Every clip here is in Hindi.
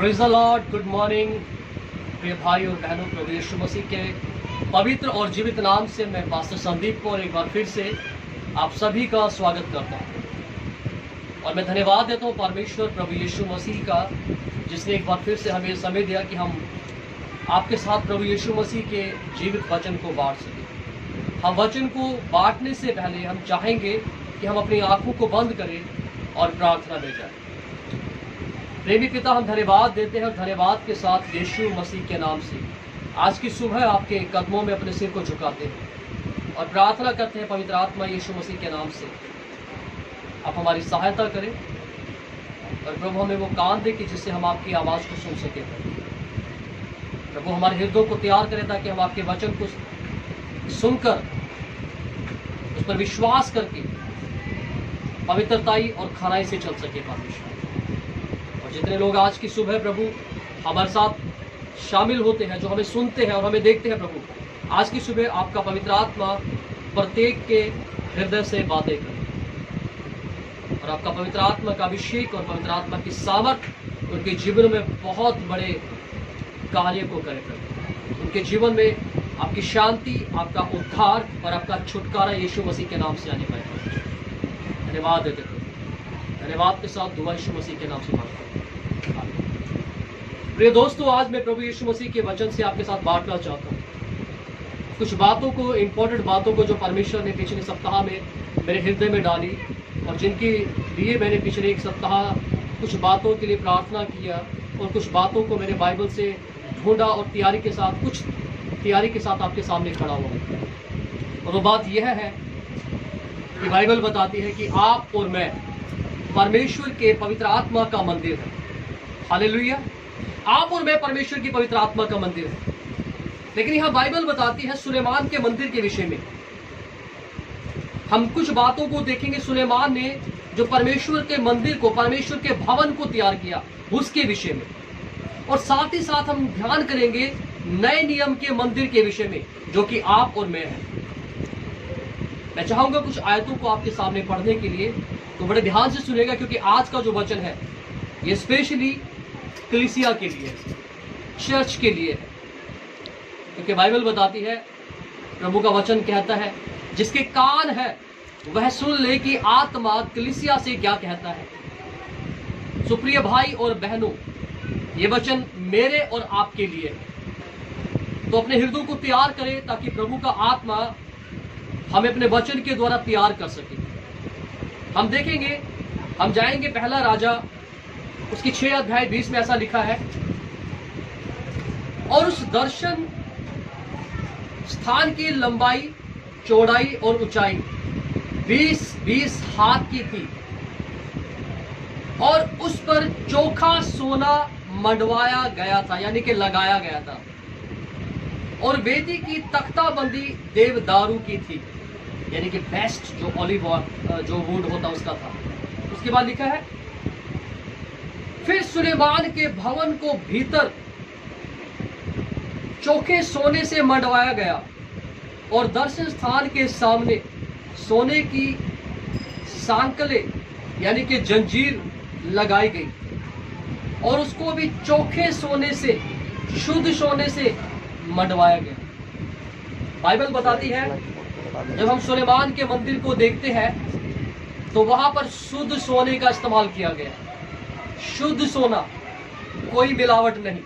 Praise the Lord, good morning प्रिय भाई और बहनों। प्रभु यीशु मसीह के पवित्र और जीवित नाम से मैं पास्टर संदीप को एक बार फिर से आप सभी का स्वागत करता हूँ और मैं धन्यवाद देता हूँ परमेश्वर प्रभु यीशु मसीह का, जिसने एक बार फिर से हमें समय दिया कि हम आपके साथ प्रभु यीशु मसीह के जीवित वचन को बांट सकें। हम वचन को बांटने से पहले हम चाहेंगे कि हम अपनी आंखों को बंद करें और प्रार्थना में जाएं। प्रेमी पिता, हम धन्यवाद देते हैं और धन्यवाद के साथ यीशु मसीह के नाम से आज की सुबह आपके कदमों में अपने सिर को झुकाते हैं और प्रार्थना करते हैं पवित्र आत्मा यीशु मसीह के नाम से आप हमारी सहायता करें और प्रभु हमें वो कान दे कि जिससे हम आपकी आवाज़ को सुन सकें। प्रभु हमारे हृदयों को तैयार करें ताकि हम आपके वचन को सुनकर उस पर विश्वास करके पवित्रताई और खराई से चल सके परमेश्वर। और जितने लोग आज की सुबह प्रभु हमारे साथ शामिल होते हैं, जो हमें सुनते हैं और हमें देखते हैं, प्रभु आज की सुबह आपका पवित्र आत्मा प्रत्येक के हृदय से बातें करे और आपका पवित्र आत्मा का अभिषेक और पवित्र आत्मा की सामर्थ उनके जीवन में बहुत बड़े कार्य को करे प्रभु। उनके जीवन में आपकी शांति, आपका उद्धार और आपका छुटकारा यीशु मसीह के नाम से आने पाए। धन्यवाद देते प्रभु, धन्यवाद के साथ दुआ यीशु मसीह के नाम से मांगता हूं। प्रिय दोस्तों, आज मैं प्रभु यीशु मसीह के वचन से आपके साथ बांटना चाहता हूँ कुछ बातों को, इंपॉर्टेंट बातों को जो परमेश्वर ने पिछले सप्ताह में मेरे हृदय में डाली और जिनके लिए मैंने पिछले एक सप्ताह कुछ बातों के लिए प्रार्थना किया और कुछ बातों को मैंने बाइबल से ढूंढा और तैयारी के साथ आपके सामने खड़ा हुआ। और वो बात यह है कि बाइबल बताती है कि आप और मैं परमेश्वर के पवित्र आत्मा का मंदिर है। हालेलुया! आप और मैं परमेश्वर की पवित्र आत्मा का मंदिर है। लेकिन यहां बाइबल बताती है सुलेमान के मंदिर के विषय में। हम कुछ बातों को देखेंगे सुलेमान ने जो परमेश्वर के मंदिर को, परमेश्वर के भवन को तैयार किया, उसके विषय में। और साथ ही साथ हम ध्यान करेंगे नए नियम के मंदिर के विषय में, जो कि आप और मैं हैं। मैं चाहूंगा कुछ आयतों को आपके सामने पढ़ने के लिए, तो बड़े ध्यान से सुनेगा, क्योंकि आज का जो वचन है ये स्पेशली कलीसिया के लिए, चर्च के लिए है। क्योंकि बाइबल बताती है, प्रभु का वचन कहता है, जिसके कान है वह सुन ले कि आत्मा कलीसिया से क्या कहता है। सुप्रिय भाई और बहनों, ये वचन मेरे और आपके लिए है। तो अपने हृदय को तैयार करें ताकि प्रभु का आत्मा हमें अपने वचन के द्वारा तैयार कर सके। हम देखेंगे, हम जाएंगे पहला राजा उसकी 6 अध्याय 20 में ऐसा लिखा है, और उस दर्शन स्थान की लंबाई, चौड़ाई और ऊंचाई 20-20 हाथ की थी और उस पर चोखा सोना मंडवाया गया था, यानी कि लगाया गया था। और वेदी की तख्ताबंदी देवदारू की थी, यानी कि बेस्ट जो ऑलिव जो वुड होता उसका था। उसके बाद लिखा है, फिर सुलेमान के भवन को भीतर चोखे सोने से मंडवाया गया और दर्शन स्थान के सामने सोने की सांकले, यानी कि जंजीर लगाई गई और उसको भी चोखे सोने से, शुद्ध सोने से मंडवाया गया। बाइबल बताती है, जब हम सुलेमान के मंदिर को देखते हैं तो वहां पर शुद्ध सोने का इस्तेमाल किया गया, शुद्ध सोना, कोई मिलावट नहीं।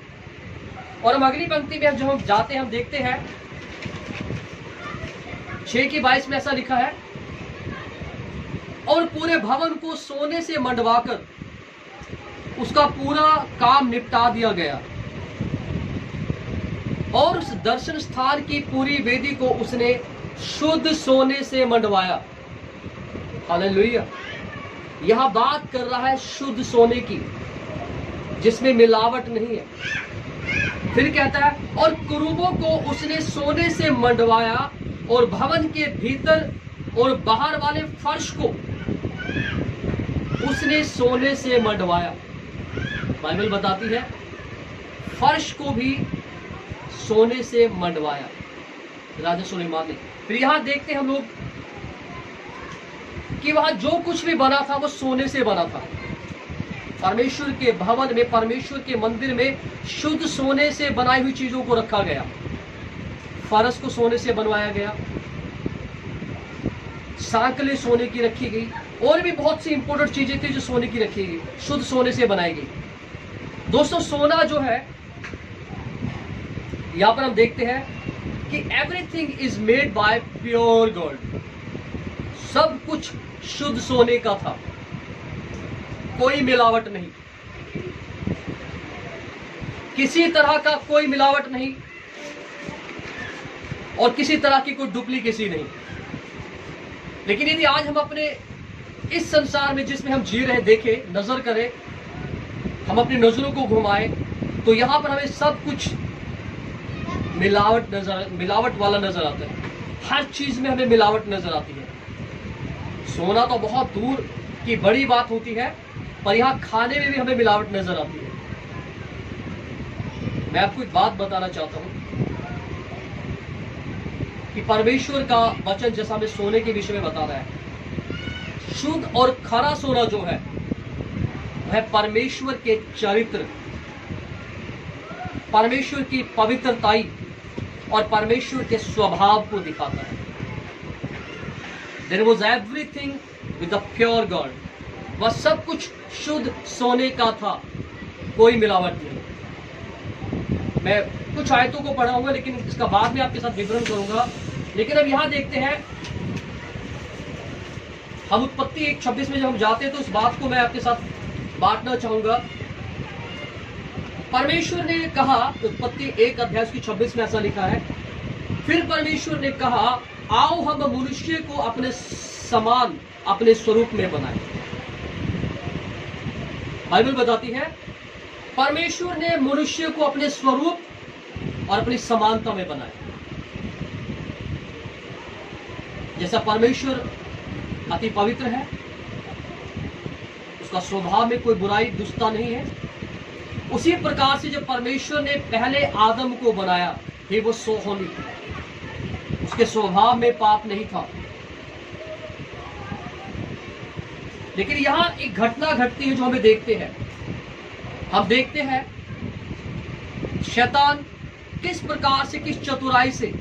और हम अगली पंक्ति में जब हम जाते हैं, हम देखते हैं 6:22 में ऐसा लिखा है, और पूरे भवन को सोने से मंडवाकर उसका पूरा काम निपटा दिया गया और उस दर्शन स्थान की पूरी वेदी को उसने शुद्ध सोने से मंडवाया। हालेलुया! यहां बात कर रहा है शुद्ध सोने की, जिसमें मिलावट नहीं है। फिर कहता है, और कुरूबों को उसने सोने से मंडवाया और भवन के भीतर और बाहर वाले फर्श को उसने सोने से मंडवाया। बाइबल बताती है, फर्श को भी सोने से मंडवाया राजा सुलेमान ने। फिर यहां देखते हैं हम लोग कि वहां जो कुछ भी बना था वो सोने से बना था। परमेश्वर के भवन में, परमेश्वर के मंदिर में शुद्ध सोने से बनाई हुई चीजों को रखा गया। फरस को सोने से बनवाया गया, सांकलें सोने की रखी गई, और भी बहुत सी इंपॉर्टेंट चीजें थी जो सोने की रखी गई, शुद्ध सोने से बनाई गई। दोस्तों, सोना जो है, यहां पर हम देखते हैं कि everything is made by pure gold. सब कुछ शुद्ध सोने का था, कोई मिलावट नहीं, किसी तरह का कोई मिलावट नहीं, और किसी तरह की कोई डुप्लीकेसी नहीं। लेकिन यदि आज हम अपने इस संसार में जिसमें हम जी रहे देखें, नजर करें, हम अपनी नजरों को घुमाएं, तो यहां पर हमें सब कुछ मिलावट वाला नजर आता है। हर चीज में हमें मिलावट नजर आती है। सोना तो बहुत दूर की बड़ी बात होती है, पर यहां खाने में भी हमें मिलावट नजर आती है। मैं आपको एक बात बताना चाहता हूं कि परमेश्वर का वचन, जैसा हमें सोने के विषय में बता रहा है, शुद्ध और खरा सोना जो है वह परमेश्वर के चरित्र, परमेश्वर की पवित्रताई और परमेश्वर के स्वभाव को दिखाता है। There was everything with the pure gold. वह सब कुछ शुद्ध सोने का था, कोई मिलावट नहीं। मैं कुछ आयतों को पढ़ाऊंगा, लेकिन इसका बाद में आपके साथ विवरण करूंगा। लेकिन अब यहां देखते हैं, हम उत्पत्ति 1:26 में जब हम जाते हैं तो उस बात को मैं आपके साथ बांटना चाहूंगा। परमेश्वर ने कहा, उत्पत्ति 1:26 में ऐसा लिखा है, फिर परमेश्वर ने कहा, आओ हम मनुष्य को अपने समान, अपने स्वरूप में बनाएं। बाइबल बताती है परमेश्वर ने मनुष्य को अपने स्वरूप और अपनी समानता में बनाया। जैसा परमेश्वर अति पवित्र है, उसका स्वभाव में कोई बुराई, दुष्टता नहीं है, उसी प्रकार से जब परमेश्वर ने पहले आदम को बनाया, ही वो सो होली, उसके स्वभाव में पाप नहीं था। लेकिन यहां एक घटना घटती है जो हमें देखते हैं। हम देखते हैं शैतान किस प्रकार से, किस चतुराई से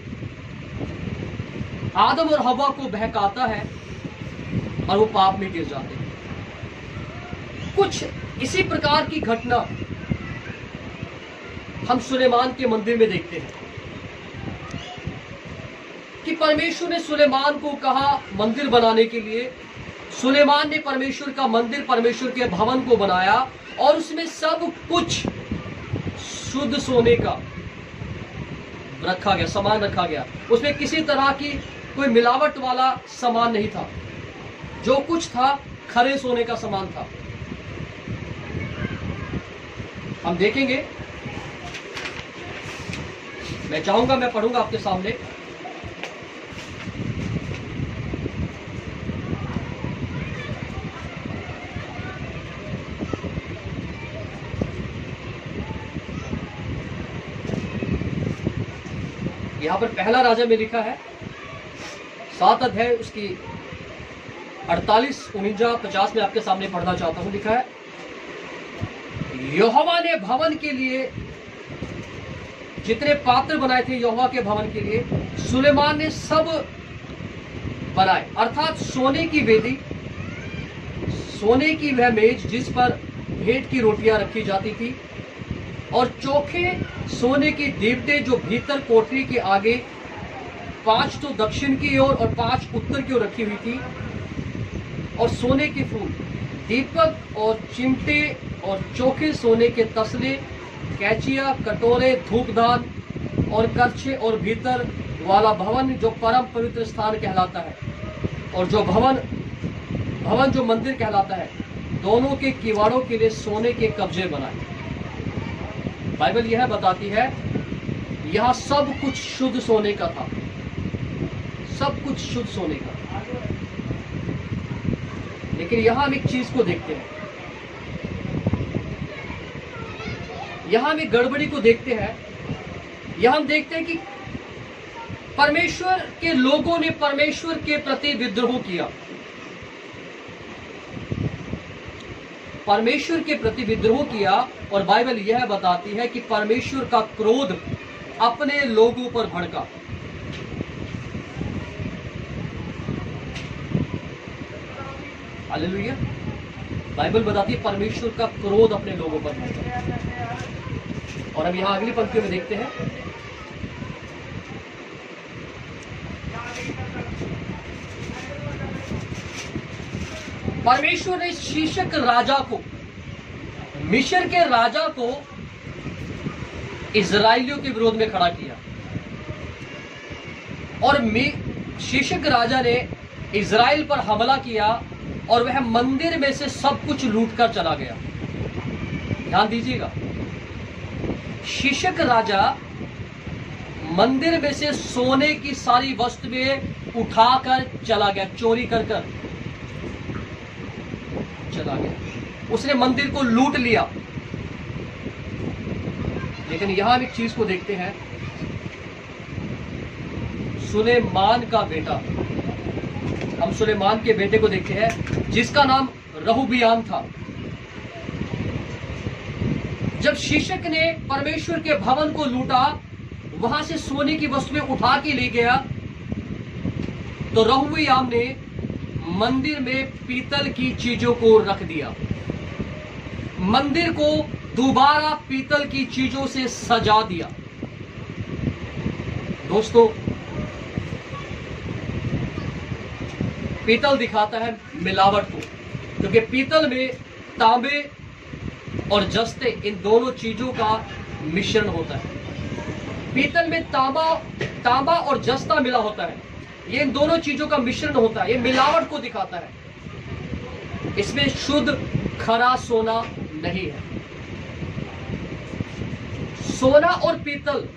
आदम और हवा को बहकाता है और वो पाप में गिर जाते हैं। कुछ इसी प्रकार की घटना हम सुलेमान के मंदिर में देखते हैं कि परमेश्वर ने सुलेमान को कहा मंदिर बनाने के लिए। सुलेमान ने परमेश्वर का मंदिर, परमेश्वर के भवन को बनाया, और उसमें सब कुछ शुद्ध सोने का रखा गया, सामान रखा गया। उसमें किसी तरह की कोई मिलावट वाला सामान नहीं था। जो कुछ था खरे सोने का सामान था। हम देखेंगे, मैं चाहूंगा, मैं पढ़ूंगा आपके सामने। यहां पर पहला राजा में लिखा है, 7 अध्याय उसकी 48, 49, 50 में आपके सामने पढ़ना चाहता हूं। लिखा है, यहोवा ने भवन के लिए जितने पात्र बनाए थे, यहोवा के भवन के लिए सुलेमान ने सब बनाए। अर्थात सोने की वेदी, सोने की वह मेज जिस पर भेंट की रोटियां रखी जाती थी, और चोखे सोने की दीवटें जो भीतर कोठरी के आगे 5 तो दक्षिण की ओर और 5 उत्तर की ओर रखी हुई थी, और सोने के फूल, दीपक और चिमटे और चोखे सोने के तसले, कैचिया, कटोरे, धूपदान और करछे, और भीतर वाला भवन जो परम पवित्र स्थान कहलाता है, और जो भवन जो मंदिर कहलाता है, दोनों के किवाड़ों के लिए सोने के कब्जे बनाए। बाइबल यह बताती है यह सब कुछ शुद्ध सोने का था, सब कुछ शुद्ध सोने का। लेकिन यहां हम एक चीज को देखते हैं, यहां हम एक गड़बड़ी को देखते हैं। यहां हम देखते हैं कि परमेश्वर के लोगों ने परमेश्वर के प्रति विद्रोह किया। परमेश्वर के प्रति विद्रोह किया, और बाइबल यह बताती है कि परमेश्वर का क्रोध अपने लोगों पर भड़का। हालेलुया। बाइबल बताती है परमेश्वर का क्रोध अपने लोगों पर भड़का। और अब यहां अगली पंक्तियों में देखते हैं, परमेश्वर ने शीशक राजा को, मिस्र के राजा को इजराइलियों के विरोध में खड़ा किया, और शीशक राजा ने इजराइल पर हमला किया और वह मंदिर में से सब कुछ लूट कर चला गया। ध्यान दीजिएगा, शीशक राजा मंदिर में से सोने की सारी वस्तुएं उठाकर चला गया, चोरी कर चला गया। उसने मंदिर को लूट लिया। लेकिन यहां एक चीज को देखते हैं, सुलेमान का बेटा, हम सुलेमान के बेटे को देखते हैं जिसका नाम रहूबियाम था। जब शीशक ने परमेश्वर के भवन को लूटा, वहां से सोने की वस्तुएं उठा के ले गया, तो रहूबियाम ने मंदिर में पीतल की चीजों को रख दिया, मंदिर को दोबारा पीतल की चीजों से सजा दिया। दोस्तों, पीतल दिखाता है मिलावट को, क्योंकि पीतल में तांबे और जस्ते, इन दोनों चीजों का मिश्रण होता है। पीतल में तांबा और जस्ता मिला होता है, ये इन दोनों चीजों का मिश्रण होता है, ये मिलावट को दिखाता है। इसमें शुद्ध खरा सोना नहीं है। सोना और पीतल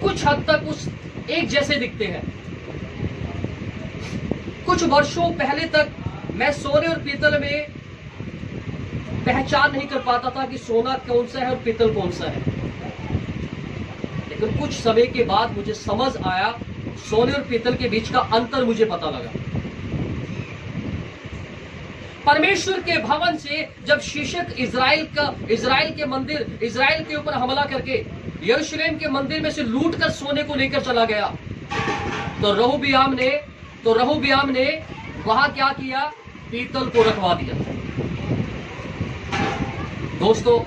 कुछ हद तक उस एक जैसे दिखते हैं। कुछ वर्षों पहले तक मैं सोने और पीतल में पहचान नहीं कर पाता था कि सोना कौन सा है और पीतल कौन सा है। लेकिन कुछ समय के बाद मुझे समझ आया, सोने और पीतल के बीच का अंतर मुझे पता लगा। परमेश्वर के भवन से जब शीशक इजराइल के मंदिर, इजराइल के ऊपर हमला करके यरूशलेम के मंदिर में से लूट कर सोने को लेकर चला गया, तो रहूबियाम ने वहां क्या किया? पीतल को रखवा दिया। दोस्तों,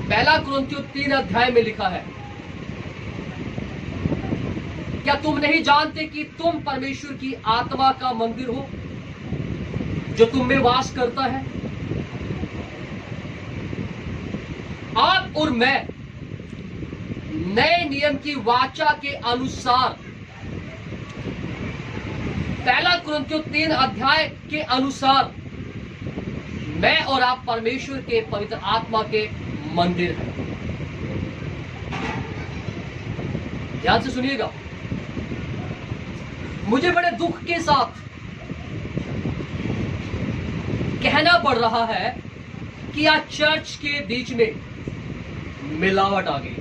पहला कुरिन्थियों 3 अध्याय में लिखा है, क्या तुम नहीं जानते कि तुम परमेश्वर की आत्मा का मंदिर हो जो तुम में वास करता है? आप और मैं नए नियम की वाचा के अनुसार, पहला कुरिन्थियों 3 अध्याय के अनुसार, मैं और आप परमेश्वर के पवित्र आत्मा के मंदिर हैं। ध्यान से सुनिएगा, मुझे बड़े दुख के साथ कहना पड़ रहा है कि आज चर्च के बीच में मिलावट आ गई।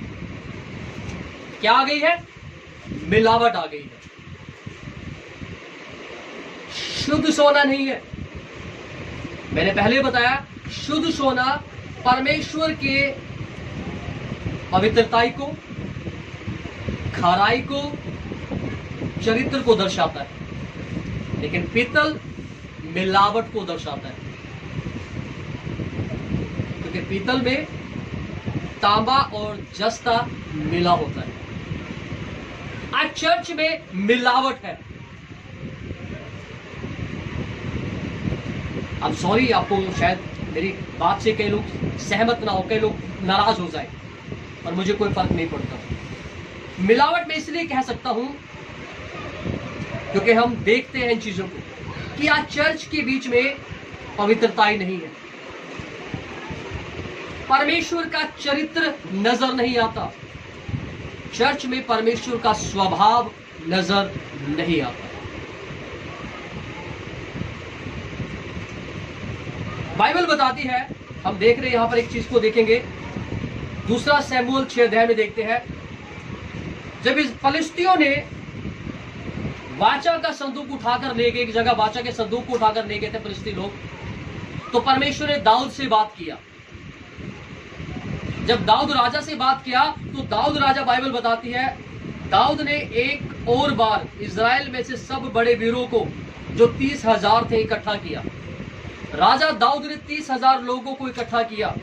क्या आ गई है? मिलावट आ गई है। शुद्ध सोना नहीं है। मैंने पहले बताया, शुद्ध सोना परमेश्वर के पवित्रताई को, खराई को, चरित्र को दर्शाता है। लेकिन पीतल मिलावट को दर्शाता है, क्योंकि पीतल में तांबा और जस्ता मिला होता है। आज चर्च में मिलावट है। अब सॉरी, आपको शायद मेरी बात से कई लोग सहमत ना हो, कई लोग नाराज हो जाए, और मुझे कोई फर्क नहीं पड़ता। मिलावट में इसलिए कह सकता हूं क्योंकि हम देखते हैं इन चीजों को कि आज चर्च के बीच में पवित्रता ही नहीं है, परमेश्वर का चरित्र नजर नहीं आता, चर्च में परमेश्वर का स्वभाव नजर नहीं आता। बाइबल बताती है, हम देख रहे हैं यहां पर एक चीज को देखेंगे, दूसरा शमूएल 6 अध्याय में देखते हैं, जब इस फलिस्तियों ने वाचा का संदूक उठाकर ले गए, एक जगह वाचा के संदूक को उठाकर ले गए थे फिलिस्ती लोग। तो परमेश्वर ने दाऊद से बात किया। जब दाऊद राजा से बात किया तो दाऊद राजा, बाइबल बताती है, दाऊद ने एक और बार इज़राइल में से सब बड़े वीरों को जो 30,000 थे इकट्ठा किया। राजा दाऊद ने 30,000 लोगों को इकट्ठा किया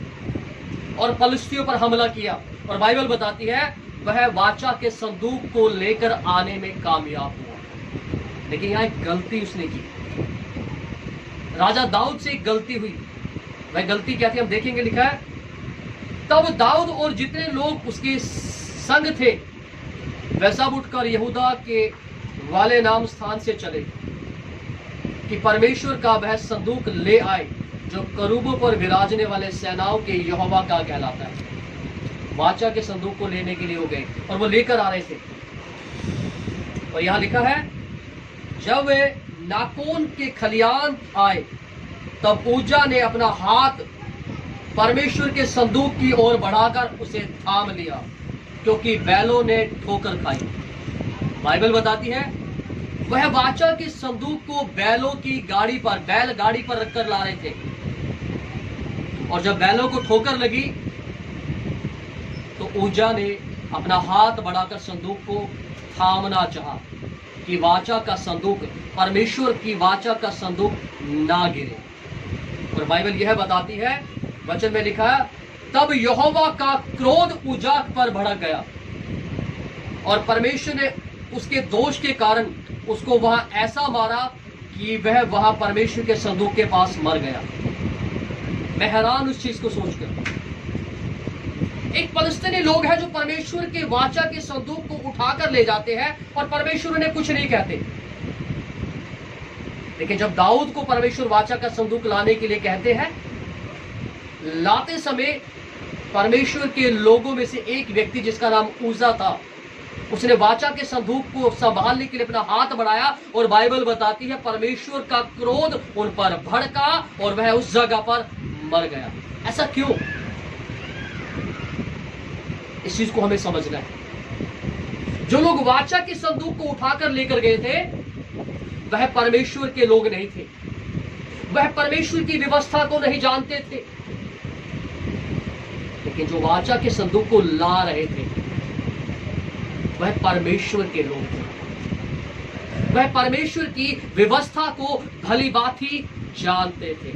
और फिलिस्तियों पर हमला किया। और बाइबल बताती है वह वाचा के संदूक को लेकर आने में कामयाब हुआ। लेकिन यहां एक गलती उसने की। राजा दाऊद से एक गलती हुई। वह गलती क्या थी हम देखेंगे। लिखा है, तब दाऊद और जितने लोग उसके संग थे वह सब उठकर यहूदा के वाले नाम स्थान से चले कि परमेश्वर का वह संदूक ले आए जो करूबों पर विराजने वाले सेनाओं के यहोवा का कहलाता है। वाचा के संदूक को लेने के लिए हो गए और वो लेकर आ रहे थे। और यहां लिखा है, जब वे नाकोन के खलियान आए तब उज्जा ने अपना हाथ परमेश्वर के संदूक की ओर बढ़ाकर उसे थाम लिया क्योंकि बैलों ने ठोकर खाई। बाइबल बताती है वह वाचा के संदूक को बैलों की गाड़ी पर, बैल गाड़ी पर रखकर ला रहे थे। और जब बैलों को ठोकर लगी तो उज्जा ने अपना हाथ बढ़ाकर संदूक को थामना चाहा कि वाचा का संदूक, परमेश्वर की वाचा का संदूक ना गिरे। और बाइबल यह बताती है, वचन में लिखा है, तब यहोवा का क्रोध उज्जा पर भड़क गया और परमेश्वर ने उसके दोष के कारण उसको वहां ऐसा मारा कि वह वहां परमेश्वर के संदूक के पास मर गया। मैं हैरान उस चीज को सोचकर। एक फिलिस्तीनी लोग हैं जो परमेश्वर के वाचा के संदूक को उठाकर ले जाते हैं और परमेश्वर उन्हें कुछ नहीं कहते। लेकिन जब दाऊद को परमेश्वर वाचा का संदूक लाने के लिए कहते हैं, लाते समय परमेश्वर के लोगों में से एक व्यक्ति जिसका नाम उज्जा था, उसने वाचा के संदूक को संभालने के लिए अपना हाथ बढ़ाया और बाइबल बताती है परमेश्वर का क्रोध उन पर भड़का और वह उस जगह पर मर गया। ऐसा क्यों? इस चीज को हमें समझना है। जो लोग वाचा के संदूक को उठाकर लेकर गए थे वह परमेश्वर के लोग नहीं थे, वह परमेश्वर की व्यवस्था को नहीं जानते थे। लेकिन जो वाचा के संदूक को ला रहे थे वह परमेश्वर के लोग थे, वह परमेश्वर की व्यवस्था को भली भांति जानते थे।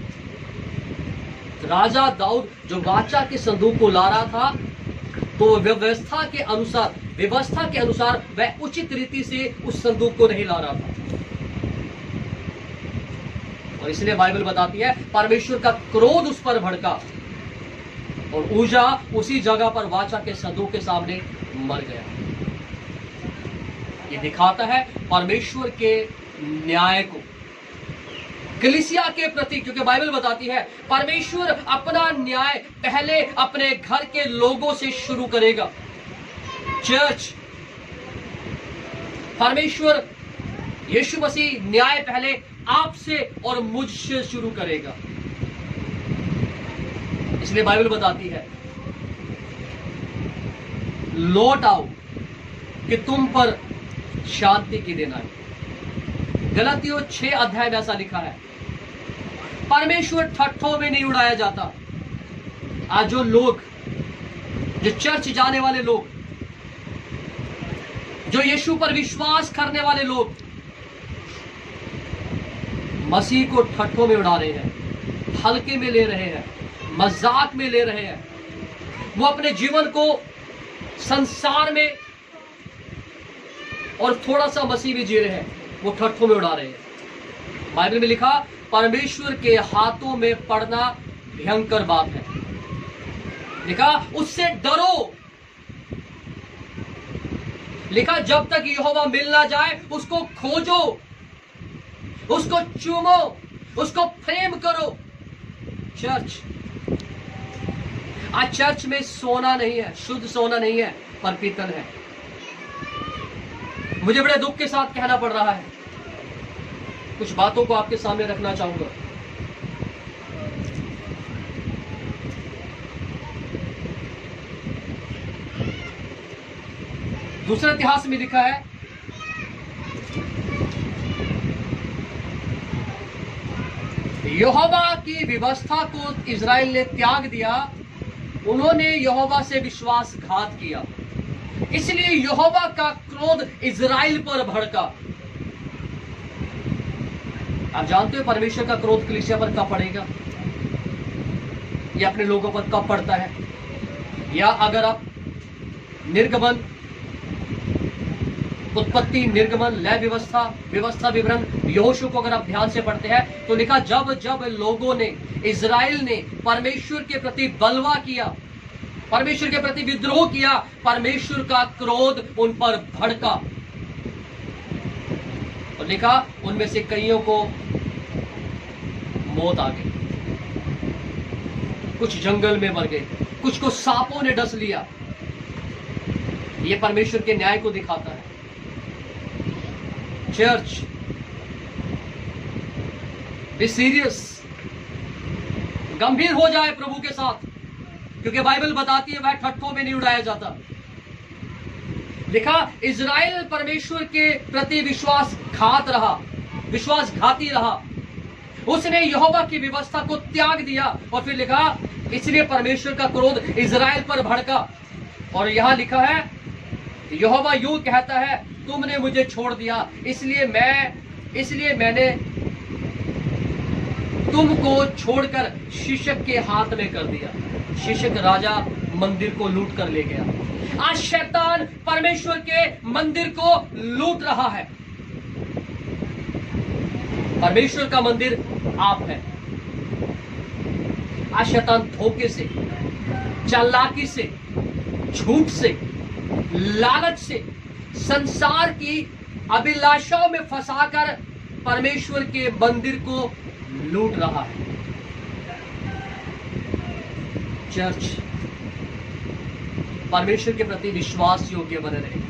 राजा दाऊद जो वाचा के संदूक को ला रहा था तो व्यवस्था के अनुसार वह उचित रीति से उस संदूक को नहीं ला रहा था। और इसलिए बाइबल बताती है परमेश्वर का क्रोध उस पर भड़का और उज्जा उसी जगह पर वाचा के संदूक के सामने मर गया। ये दिखाता है परमेश्वर के न्याय को कलीसिया के प्रति, क्योंकि बाइबल बताती है परमेश्वर अपना न्याय पहले अपने घर के लोगों से शुरू करेगा। चर्च, परमेश्वर यीशु मसीह न्याय पहले आपसे और मुझसे शुरू करेगा। इसलिए बाइबल बताती है लौट आओ कि तुम पर शांति की दिन आए। गलातियों 6 अध्याय में ऐसा लिखा है। परमेश्वर ठट्ठों में नहीं उड़ाया जाता। आज जो लोग, जो चर्च जाने वाले लोग, जो यीशु पर विश्वास करने वाले लोग मसीह को ठट्ठों में उड़ा रहे हैं, हल्के में ले रहे हैं, मजाक में ले रहे हैं। वो अपने जीवन को संसार में और थोड़ा सा मसीह भी जी रहे हैं, वो ठट्ठों में उड़ा रहे हैं। बाइबल में लिखा परमेश्वर के हाथों में पड़ना भयंकर बात है। लिखा उससे डरो। लिखा जब तक यहोवा मिल ना जाए उसको खोजो, उसको चूमो, उसको प्रेम करो। चर्च, आज चर्च में सोना नहीं है, शुद्ध सोना नहीं है, पर पीतल है। मुझे बड़े दुख के साथ कहना पड़ रहा है, कुछ बातों को आपके सामने रखना चाहूंगा। दूसरे इतिहास में लिखा है यहोवा की व्यवस्था को इज़राइल ने त्याग दिया, उन्होंने यहोवा से विश्वासघात किया, इसलिए यहोवा का क्रोध इज़राइल पर भड़का। आप जानते हो परमेश्वर का क्रोध कलीसिया पर कब पड़ेगा, या अपने लोगों पर कब पड़ता है? या अगर आप निर्गमन, उत्पत्ति, निर्गमन, लय व्यवस्था, व्यवस्था विवरण, यहोशू को अगर आप ध्यान से पढ़ते हैं तो लिखा, जब जब लोगों ने, इज़राइल ने परमेश्वर के प्रति बलवा किया, परमेश्वर के प्रति विद्रोह किया, परमेश्वर का क्रोध उन पर भड़का। और लिखा, उनमें से कईयों को मौत आ गई, कुछ जंगल में मर गए, कुछ को सांपों ने डस लिया। यह परमेश्वर के न्याय को दिखाता है। चर्च, बी सीरियस, गंभीर हो जाए प्रभु के साथ, क्योंकि बाइबल बताती है वह ठट्ठों में नहीं उड़ाया जाता। लिखा, इज़राइल परमेश्वर के प्रति विश्वासघाती रहा, उसने यहोवा की व्यवस्था को त्याग दिया। और फिर लिखा, इसलिए परमेश्वर का क्रोध इज़राइल पर भड़का। और यहां लिखा है, यहोवा यूं कहता है, तुमने मुझे छोड़ दिया, इसलिए मैंने तुमको छोड़कर शीशक के हाथ में कर दिया। शीशक राजा मंदिर को लूट कर ले गया। आज शैतान परमेश्वर के मंदिर को लूट रहा है। परमेश्वर का मंदिर आप है। आज शैतान धोखे से, चालाकी से, झूठ से, लालच से, संसार की अभिलाषाओं में फंसाकर परमेश्वर के मंदिर को लूट रहा है। चर्च, परमेश्वर के प्रति विश्वास योग्य बने रहे,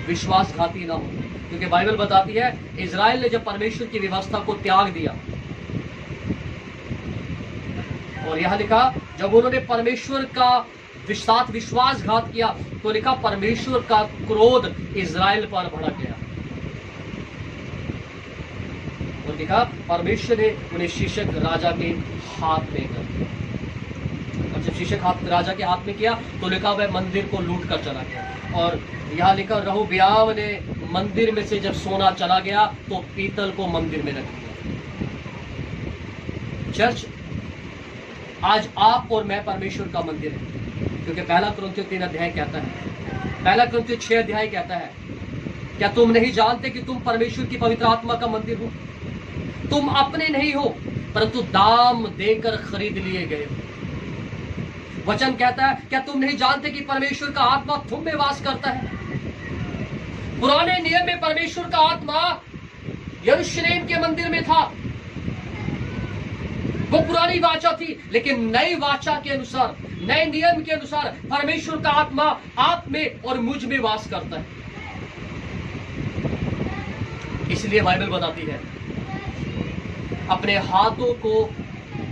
विश्वासघाती ना हो, क्योंकि बाइबल बताती है इज़राइल ने जब परमेश्वर की व्यवस्था को त्याग दिया, और यहां लिखा, जब उन्होंने परमेश्वर का साथ विश्वासघात किया तो लिखा, परमेश्वर का क्रोध इज़राइल पर भड़क गया। और लिखा, परमेश्वर ने उन्हें शीशक राजा के हाथ में कर दिया। और जब शीशक राजा के हाथ में किया तो लिखा, वह मंदिर को लूट कर चला गया। और यहां लिखा, रहोबियाम ने मंदिर में से जब सोना चला गया तो पीतल को मंदिर में रख दिया। चर्च, आज आप और मैं परमेश्वर का मंदिर है, क्योंकि पहला कुरिन्थियों 3 अध्याय कहता है, पहला कुरिन्थियों 6 अध्याय कहता है, क्या तुम नहीं जानते कि तुम परमेश्वर की पवित्र आत्मा का मंदिर हो? तुम अपने नहीं हो, परंतु दाम देकर खरीद लिए गए हो। वचन कहता है, क्या तुम नहीं जानते कि परमेश्वर का आत्मा तुम में वास करता है? पुराने नियम में परमेश्वर का आत्मा यरूशलेम के मंदिर में था, वो पुरानी वाचा थी। लेकिन नई वाचा के अनुसार, नए नियम के अनुसार परमेश्वर का आत्मा आप में और मुझ में वास करता है। इसलिए बाइबल बताती है, अपने हाथों को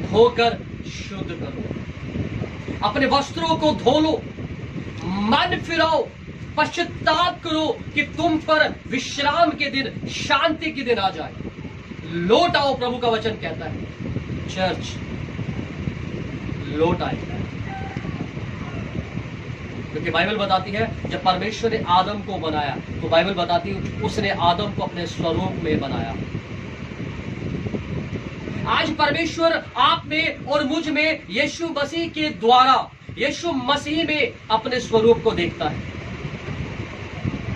धोकर शुद्ध करो, अपने वस्त्रों को धो लो, मन फिराओ, पश्चाताप करो कि तुम पर विश्राम के दिन, शांति के दिन आ जाए। लौट आओ, प्रभु का वचन कहता है। चर्च, लौट आए, क्योंकि बाइबल बताती है जब परमेश्वर ने आदम को बनाया तो बाइबल बताती है उसने आदम को अपने स्वरूप में बनाया। आज परमेश्वर आप में और मुझ में यीशु मसीह के द्वारा, यीशु मसीह में अपने स्वरूप को देखता है।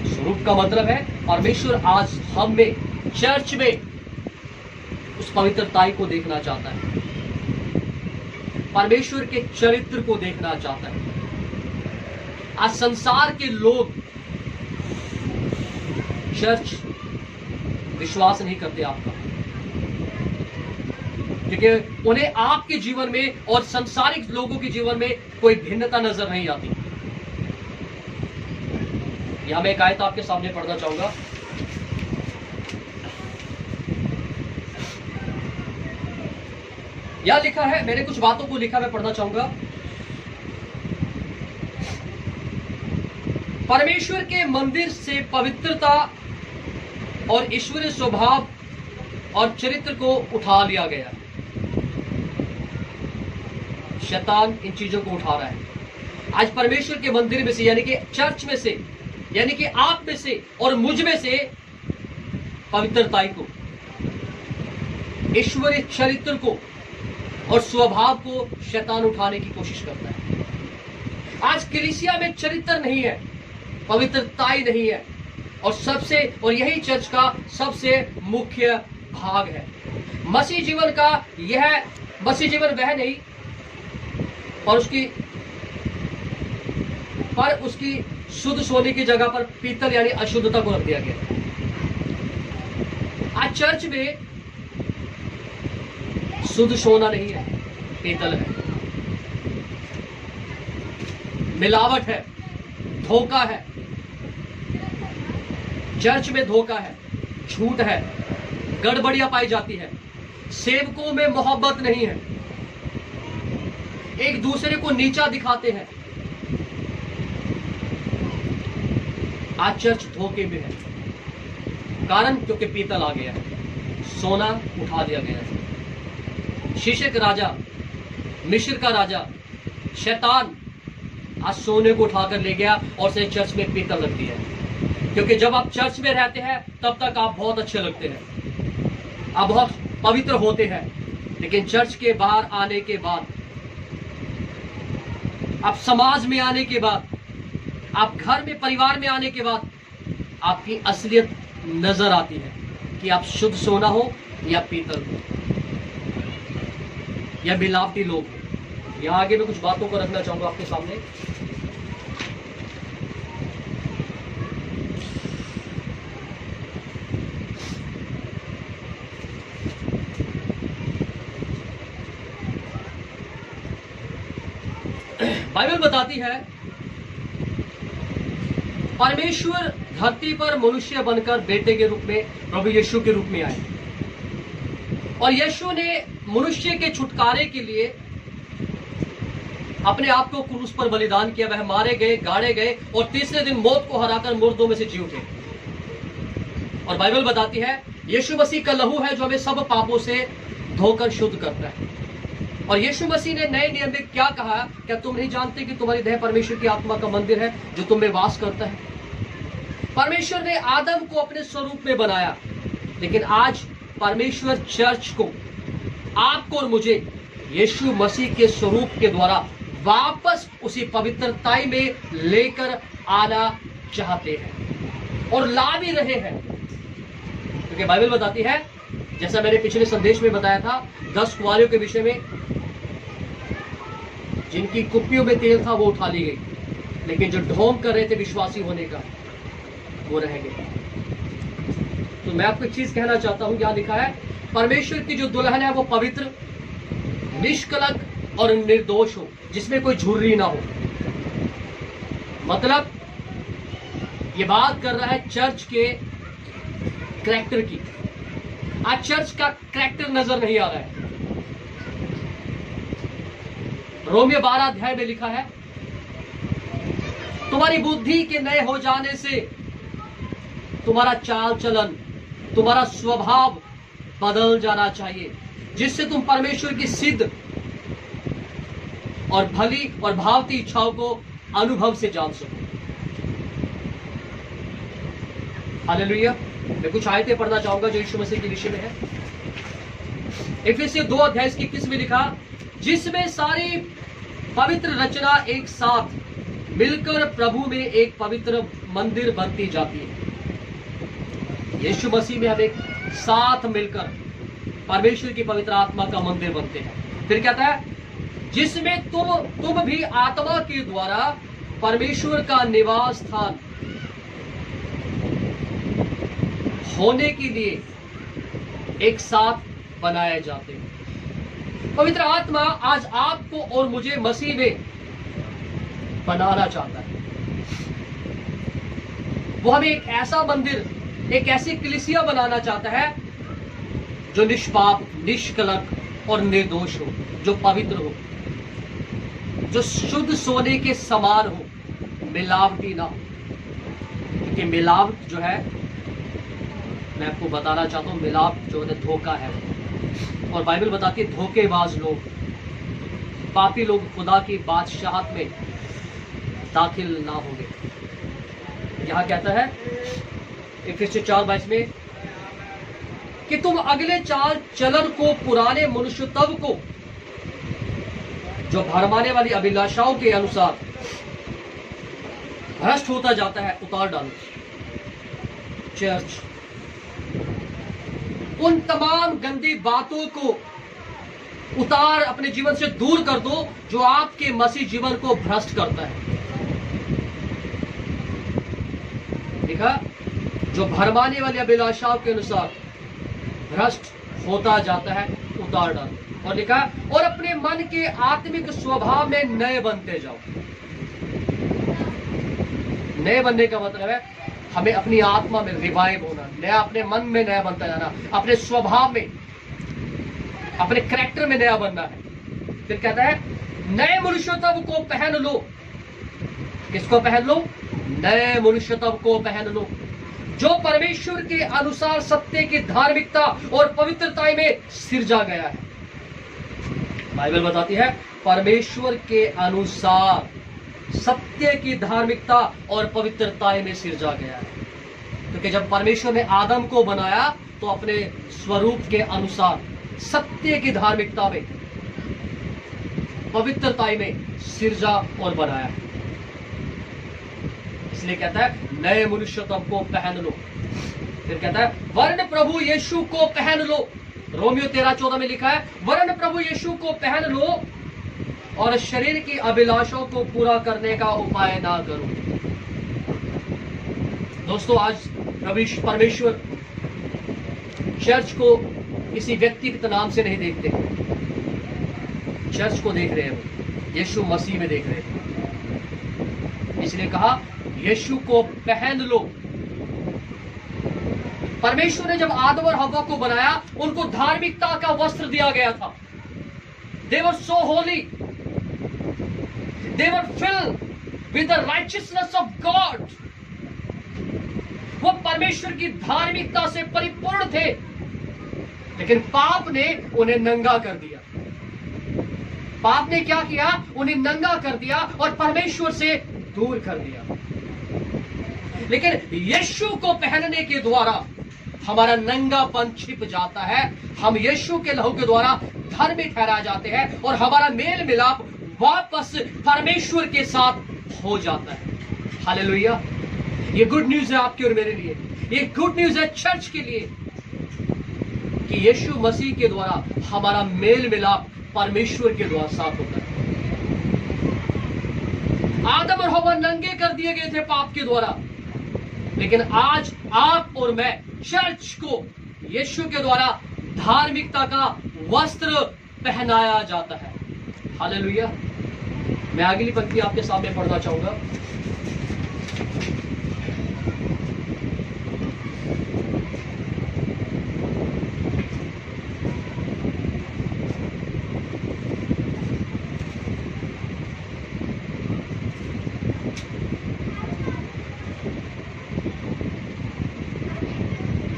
स्वरूप का मतलब है परमेश्वर आज हम में, चर्च में उस पवित्रताई को देखना चाहता है, परमेश्वर के चरित्र को देखना चाहता है। आज संसार के लोग, चर्च, विश्वास नहीं करते आपका, क्योंकि उन्हें आपके जीवन में और संसारिक लोगों के जीवन में कोई भिन्नता नजर नहीं आती। यहां मैं एक आयत आपके सामने पढ़ना चाहूंगा। यहां लिखा है, मैंने कुछ बातों को लिखा, मैं पढ़ना चाहूंगा। परमेश्वर के मंदिर से पवित्रता और ईश्वरीय स्वभाव और चरित्र को उठा लिया गया। शैतान इन चीजों को उठा रहा है। आज परमेश्वर के मंदिर में से, यानी कि चर्च में से, यानी कि आप में से और मुझ में से पवित्रताई को, ईश्वरीय चरित्र को और स्वभाव को शैतान उठाने की कोशिश करता है। आज कलीसिया में चरित्र नहीं है, पवित्रताई नहीं है, और यही चर्च का सबसे मुख्य भाग है। मसीह जीवन का यह मसीह जीवन वह नहीं, पर उसकी शुद्ध सोने की जगह पर पीतल यानी अशुद्धता को रख दिया गया। आज चर्च में शुद्ध सोना नहीं है, पीतल है, मिलावट है, धोखा है। चर्च में धोखा है, झूठ है, गड़बड़ियां पाई जाती है, सेवकों में मोहब्बत नहीं है, एक दूसरे को नीचा दिखाते हैं। आज चर्च धोखे में है, कारण क्योंकि पीतल आ गया है, सोना उठा दिया गया है। शीशे का राजा, मिस्र का राजा शैतान आज सोने को उठाकर ले गया और से चर्च में पीतल रख दिया है। क्योंकि जब आप चर्च में रहते हैं तब तक आप बहुत अच्छे लगते हैं, आप बहुत पवित्र होते हैं, लेकिन चर्च के बाहर आने के बाद, आप समाज में आने के बाद, आप घर में परिवार में आने के बाद आपकी असलियत नजर आती है कि आप शुद्ध सोना हो या पीतल हो या मिलावटी लोग हो। यहां आगे मैं कुछ बातों को रखना चाहूंगा आपके सामने। बाइबल बताती है परमेश्वर धरती पर मनुष्य बनकर बेटे के रूप में, प्रभु यीशु के रूप में आए, और यीशु ने मनुष्य के छुटकारे के लिए अपने आप को क्रूस पर बलिदान किया। वह मारे गए, गाड़े गए और तीसरे दिन मौत को हराकर मुर्दों में से जी उठे। और बाइबल बताती है यीशु मसीह का लहू है जो हमें सब पापों से धोकर शुद्ध करता है। और यीशु मसीह ने नए नियम में क्या कहा? क्या तुम नहीं जानते कि तुम्हारी देह परमेश्वर की आत्मा का मंदिर है जो तुम में वास करता है? परमेश्वर ने आदम को अपने स्वरूप में बनाया, लेकिन आज परमेश्वर चर्च को, आपको और मुझे यीशु मसीह के स्वरूप के द्वारा वापस उसी पवित्रताई में लेकर आना चाहते हैं और ला भी रहे हैं। क्योंकि बाइबल बताती है, जैसा मैंने पिछले संदेश में बताया था 10 कुंवारियों के विषय में, जिनकी कुप्पियों में तेल था वो उठा ली गई, लेकिन जो ढोंग कर रहे थे विश्वासी होने का वो रह गए। तो मैं आपको एक चीज कहना चाहता हूं, यहां लिखा है परमेश्वर की जो दुल्हन है वो पवित्र, निष्कलंक और निर्दोष हो, जिसमें कोई झुर्री ना हो। मतलब ये बात कर रहा है चर्च के कैरेक्टर की। आज चर्च का कैरेक्टर नजर नहीं आ रहा है। रोमियो 12 अध्याय में लिखा है, तुम्हारी बुद्धि के नए हो जाने से तुम्हारा चाल चलन, तुम्हारा स्वभाव बदल जाना चाहिए, जिससे तुम परमेश्वर की सिद्ध और भली और भावती इच्छाओं को अनुभव से जान सको। हालेलुया। मैं कुछ आयतें पढ़ना चाहूंगा जो यीशु मसीह के विषय में है। इफिसियों 2 अध्याय 21 में लिखा, जिसमें सारी पवित्र रचना एक साथ मिलकर प्रभु में एक पवित्र मंदिर बनती जाती है। यीशु मसीह में हम एक साथ मिलकर परमेश्वर की पवित्र आत्मा का मंदिर बनते हैं। फिर कहता है, जिसमें तुम भी आत्मा के द्वारा परमेश्वर का निवास स्थान होने के लिए एक साथ बनाए जाते हैं। पवित्र आत्मा आज आपको और मुझे मसीह में बनाना चाहता है। वो हमें एक ऐसा मंदिर, एक ऐसी कलीसिया बनाना चाहता है जो निष्पाप, निष्कलंक और निर्दोष हो, जो पवित्र हो, जो शुद्ध सोने के समान हो, मिलावटी ना हो। क्योंकि मिलावट जो है मैं आपको बताना चाहता हूँ मिलाप जो है धोखा है। और बाइबल बताती है धोखेबाज लोग, पापी लोग खुदा की बादशाहत में दाखिल ना होंगे। यहाँ कहता है इफिसियों 4:22 में कि तुम अगले चाल चलन को, पुराने मनुष्यत्व को जो भरमाने वाली अभिलाषाओं के अनुसार भ्रष्ट होता जाता है, उतार डालो। चर्च उन तमाम गंदी बातों को उतार अपने जीवन से दूर कर दो जो आपके मसीह जीवन को भ्रष्ट करता है। देखा, जो भरमाने वाली अभिलाषाओं के अनुसार भ्रष्ट होता जाता है, उतार डालो। और लिखा, और अपने मन के आत्मिक स्वभाव में नए बनते जाओ। नए बनने का मतलब है हमें अपनी आत्मा में रिवाइव होना, नया, अपने मन में नया बनता जाना, अपने स्वभाव में, अपने कैरेक्टर में नया बनना है। फिर कहता है नए मनुष्यत्व को पहन लो। किसको पहन लो? नए मनुष्यत्व को पहन लो, जो परमेश्वर के अनुसार सत्य की धार्मिकता और पवित्रता में सिरजा गया है। बाइबल बताती है परमेश्वर के अनुसार सत्य की धार्मिकता और पवित्रता में सिरजा गया है। क्योंकि जब परमेश्वर ने आदम को बनाया तो अपने स्वरूप के अनुसार सत्य की धार्मिकता में, पवित्रता में सिरजा और बनाया। इसलिए कहता है नए मनुष्यत्व को पहन लो। फिर कहता है वरन प्रभु यीशु को पहन लो। रोमियो 13:14 में लिखा है वरन प्रभु यीशु को पहन लो और शरीर की अभिलाषाओं को पूरा करने का उपाय ना करो। दोस्तों, आज परमेश्वर चर्च को किसी व्यक्तिगत नाम से नहीं देखते, चर्च को देख रहे हैं, यीशु मसीह में देख रहे हैं। इसलिए कहा यीशु को पहन लो। परमेश्वर ने जब आदम और हव्वा को बनाया, उनको धार्मिकता का वस्त्र दिया गया था। They were so holy. They were filled with the righteousness of God. वो परमेश्वर की धार्मिकता से परिपूर्ण थे, लेकिन पाप ने उन्हें नंगा कर दिया। पाप ने क्या किया? उन्हें नंगा कर दिया और परमेश्वर से दूर कर दिया। लेकिन यीशु को पहनने के द्वारा हमारा नंगापन छिप जाता है। हम यीशु के लहू के द्वारा धर्मी ठहरा जाते हैं और हमारा मेल मिलाप वापस परमेश्वर के साथ हो जाता है। हालेलुया! ये गुड न्यूज है आपके और मेरे लिए, ये गुड न्यूज है चर्च के लिए कि यीशु मसीह के द्वारा हमारा मेल मिलाप परमेश्वर के द्वारा साथ होता है। आदम और हव्वा नंगे कर दिए गए थे पाप के द्वारा, लेकिन आज आप और मैं चर्च को यीशु के द्वारा धार्मिकता का वस्त्र पहनाया जाता है। हालेलुया! मैं अगली पंक्ति आपके सामने पढ़ना चाहूंगा।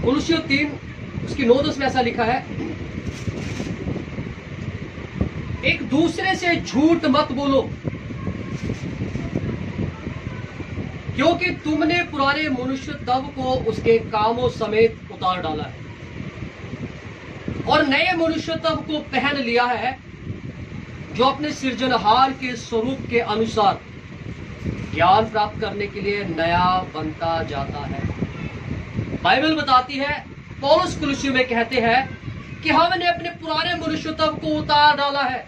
कुलुस्सियों 3 उसकी 9-10 में ऐसा लिखा है, एक दूसरे से झूठ मत बोलो, क्योंकि तुमने पुराने मनुष्यत्व को उसके कामों समेत उतार डाला है और नए मनुष्यत्व को पहन लिया है, जो अपने सृजनहार के स्वरूप के अनुसार ज्ञान प्राप्त करने के लिए नया बनता जाता है। बाइबल बताती है, पौलुस कुलुस्सियों में कहते हैं कि हमने अपने पुराने मनुष्यत्व को उतार डाला है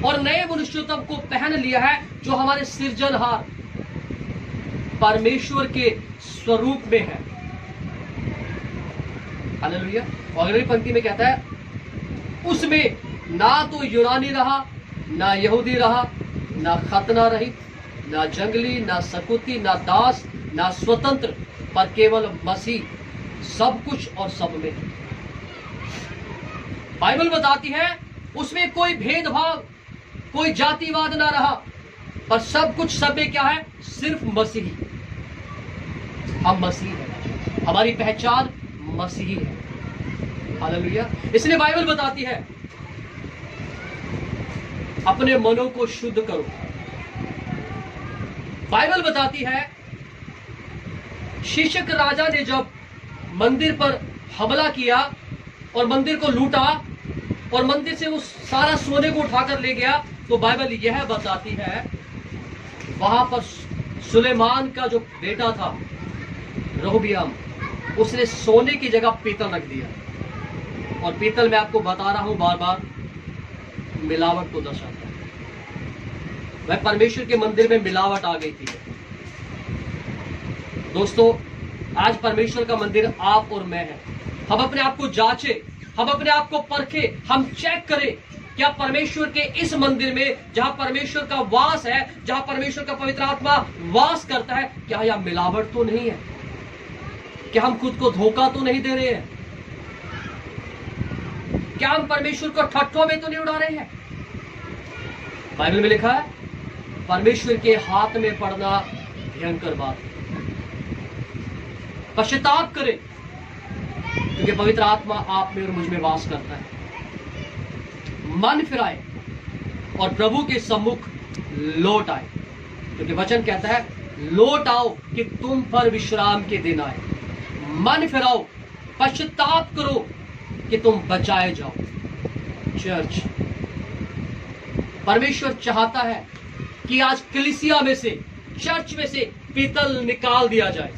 और नए मनुष्यत्व को पहन लिया है, जो हमारे सृजनहार परमेश्वर के स्वरूप में है। हालेलुया! और अगली पंक्ति में कहता है, उसमें ना तो यूनानी रहा, ना यहूदी रहा, ना खतना रहित, ना जंगली, ना सकुती, ना दास, ना स्वतंत्र, पर केवल मसीह सब कुछ और सब में। बाइबल बताती है उसमें कोई भेदभाव, कोई जातिवाद ना रहा, पर सब कुछ सब में क्या है? सिर्फ मसीह। हम मसीह हैं, हमारी पहचान मसीही है। हालेलुया। इसलिए बाइबल बताती है अपने मनों को शुद्ध करो। बाइबल बताती है शीशक राजा ने जब मंदिर पर हमला किया और मंदिर को लूटा और मंदिर से वो सारा सोने को उठाकर ले गया, तो बाइबल यह बताती है वहां पर सुलेमान का जो बेटा था रोहबियाम, उसने सोने की जगह पीतल रख दिया। और पीतल मैं आपको बता रहा हूं बार बार मिलावट को दर्शाता है। वह परमेश्वर के मंदिर में मिलावट आ गई थी। दोस्तों, आज परमेश्वर का मंदिर आप और मैं है। हम अपने आप को जांचे, हम अपने आप को परखे, हम चेक करें क्या परमेश्वर के इस मंदिर में जहां परमेश्वर का वास है, जहां परमेश्वर का पवित्र आत्मा वास करता है, क्या यह मिलावट तो नहीं है? क्या हम खुद को धोखा तो नहीं दे रहे हैं? क्या हम परमेश्वर को ठट्ठों में तो नहीं उड़ा रहे हैं? बाइबल में लिखा है परमेश्वर के हाथ में पड़ना भयंकर बात है। पश्चाताप करें क्योंकि पवित्र आत्मा आप में और मुझ में वास करता है। मन फिराए और प्रभु के सम्मुख लौट आए, क्योंकि वचन कहता है लौट आओ कि तुम पर विश्राम के दिन आए। मन फिराओ, पश्चाताप करो कि तुम बचाए जाओ। चर्च, परमेश्वर चाहता है कि आज कलीसिया में से, चर्च में से पीतल निकाल दिया जाए।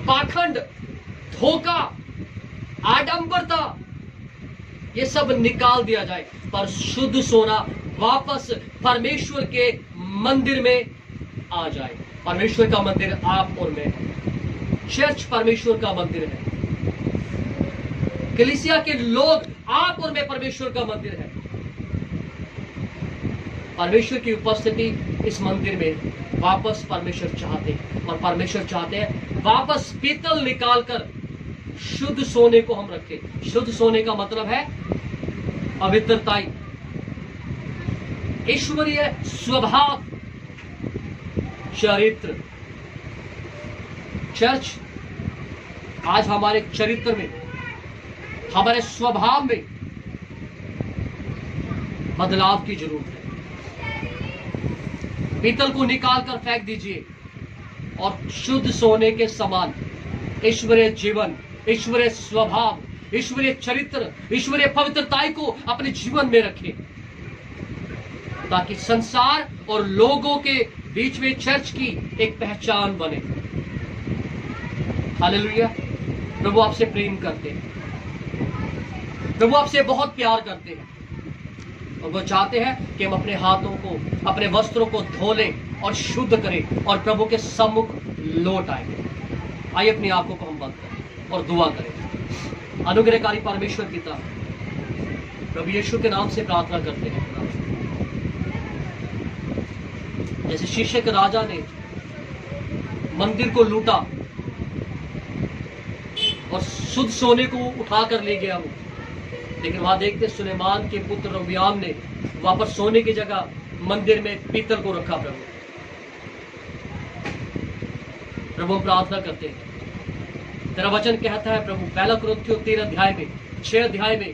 पाखंड, धोखा, आडंबरता, ये सब निकाल दिया जाए, पर शुद्ध सोना वापस परमेश्वर के मंदिर में आ जाए। परमेश्वर का मंदिर आप और मैं है। चर्च परमेश्वर का मंदिर है। कलीसिया के लोग आप और मैं परमेश्वर का मंदिर है। परमेश्वर की उपस्थिति इस मंदिर में वापस परमेश्वर चाहते हैं, और परमेश्वर चाहते हैं वापस पीतल निकालकर शुद्ध सोने को हम रखें। शुद्ध सोने का मतलब है पवित्रताई, ईश्वरीय स्वभाव, चरित्र। चर्च, आज हमारे चरित्र में, हमारे स्वभाव में बदलाव की जरूरत है। पीतल को निकालकर फेंक दीजिए और शुद्ध सोने के समान ईश्वरीय जीवन, ईश्वरीय स्वभाव, ईश्वरीय चरित्र, ईश्वरीय पवित्रताई को अपने जीवन में रखें, ताकि संसार और लोगों के बीच में चर्च की एक पहचान बने। हालेलुया। प्रभु आपसे प्रेम करते हैं, प्रभु आपसे बहुत प्यार करते हैं, और वो चाहते हैं कि हम अपने हाथों को, अपने वस्त्रों को धो लें और शुद्ध करें और प्रभु के सम्मुख लौट आए। आइए अपनी आंखों को हम बंद करें और दुआ करें। अनुग्रहकारी परमेश्वर पिता, प्रभु यीशु के नाम से प्रार्थना करते हैं, जैसे शीशक राजा ने मंदिर को लूटा और शुद्ध सोने को उठा कर ले गया वो, लेकिन वहां देखते सुलेमान के पुत्र रोहबियाम ने वापस सोने की जगह मंदिर में पीतल को रखा। प्रभु हम प्रार्थना करते हैं, तेरा वचन कहता है प्रभु पहला कुरिन्थियों 3 अध्याय में, 6 अध्याय में,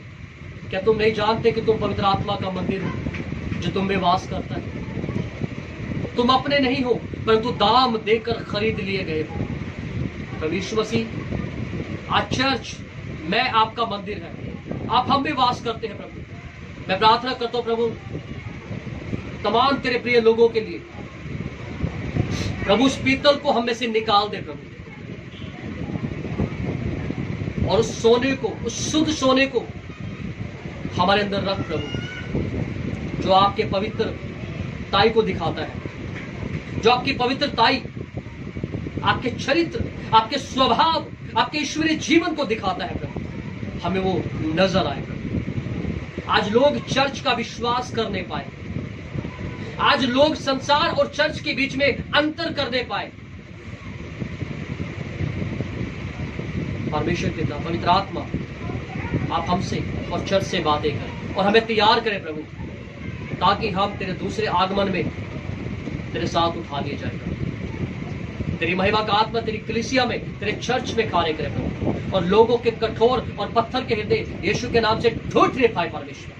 क्या तुम नहीं जानते कि तुम पवित्र आत्मा का मंदिर हो जो तुम में वास करता है? तुम अपने नहीं हो परंतु दाम देकर खरीद लिए गए हो। प्रभु यीशु मसीह, आज चर्च मैं आपका मंदिर है, आप हम भी वास करते हैं। प्रभु मैं प्रार्थना करता हूं प्रभु तमाम तेरे प्रिय लोगों के लिए, प्रभु उस पीतल को हम में से निकाल दे प्रभु, और उस सोने को, उस शुद्ध सोने को हमारे अंदर रख प्रभु, जो आपके पवित्र ताई को दिखाता है, जो आपकी पवित्रताई, आपके चरित्र, आपके स्वभाव, आपके ईश्वरीय जीवन को दिखाता है प्रभु, हमें वो नजर आए प्रभु। आज लोग चर्च का विश्वास कर नहीं पाए, आज लोग संसार और चर्च के बीच में अंतर करने पाए। परमेश्वर पिता, पवित्र आत्मा, आप हमसे और चर्च से बातें करें और हमें तैयार करें प्रभु, ताकि हम तेरे दूसरे आगमन में तेरे साथ उठा लिए जाएगा। तेरी महिमा का आत्मा तेरी कलीसिया में, तेरे चर्च में कार्य करे प्रभु, और लोगों के कठोर और पत्थर के हृदय यीशु के नाम से टूट रहे पाए परमेश्वर।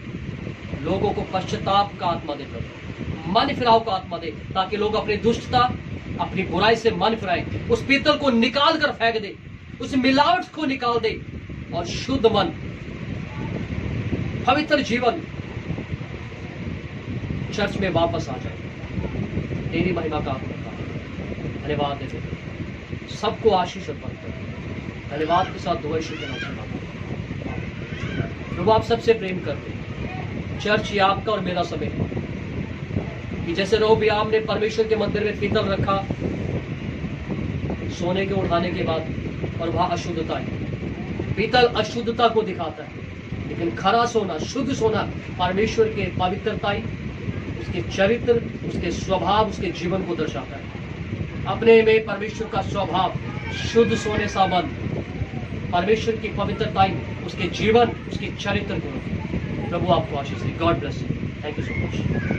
लोगों को पश्चाताप का आत्मा दे प्रभु, मन फिराव का आत्मा दे, ताकि लोग अपनी दुष्टता, अपनी बुराई से मन फिराए, उस पीतल को निकाल कर फेंक दे, उस मिलावट को निकाल दे, और शुद्ध मन, पवित्र जीवन चर्च में वापस आ जाए। तेरी महिमा का धन्यवाद देते, सबको आशीष अर्पण कर, धन्यवाद के साथ दुआ यीशु के नाम से मांगते। प्रभु आप सबसे प्रेम करते हैं। चर्च ये आपका और मेरा समय है कि जैसे रोबियाम ने परमेश्वर के मंदिर में पीतल रखा सोने के उठाने के बाद, और वहां अशुद्धता है। पीतल अशुद्धता को दिखाता है, लेकिन खरा सोना, शुद्ध सोना परमेश्वर के पवित्रता, उसके चरित्र, उसके स्वभाव, उसके जीवन को दर्शाता है। अपने में परमेश्वर का स्वभाव, शुद्ध सोने सा मन, परमेश्वर की पवित्रता, उसके जीवन, उसके चरित्र को प्रभु आपको आशीष दे। God bless you. Thank you so much.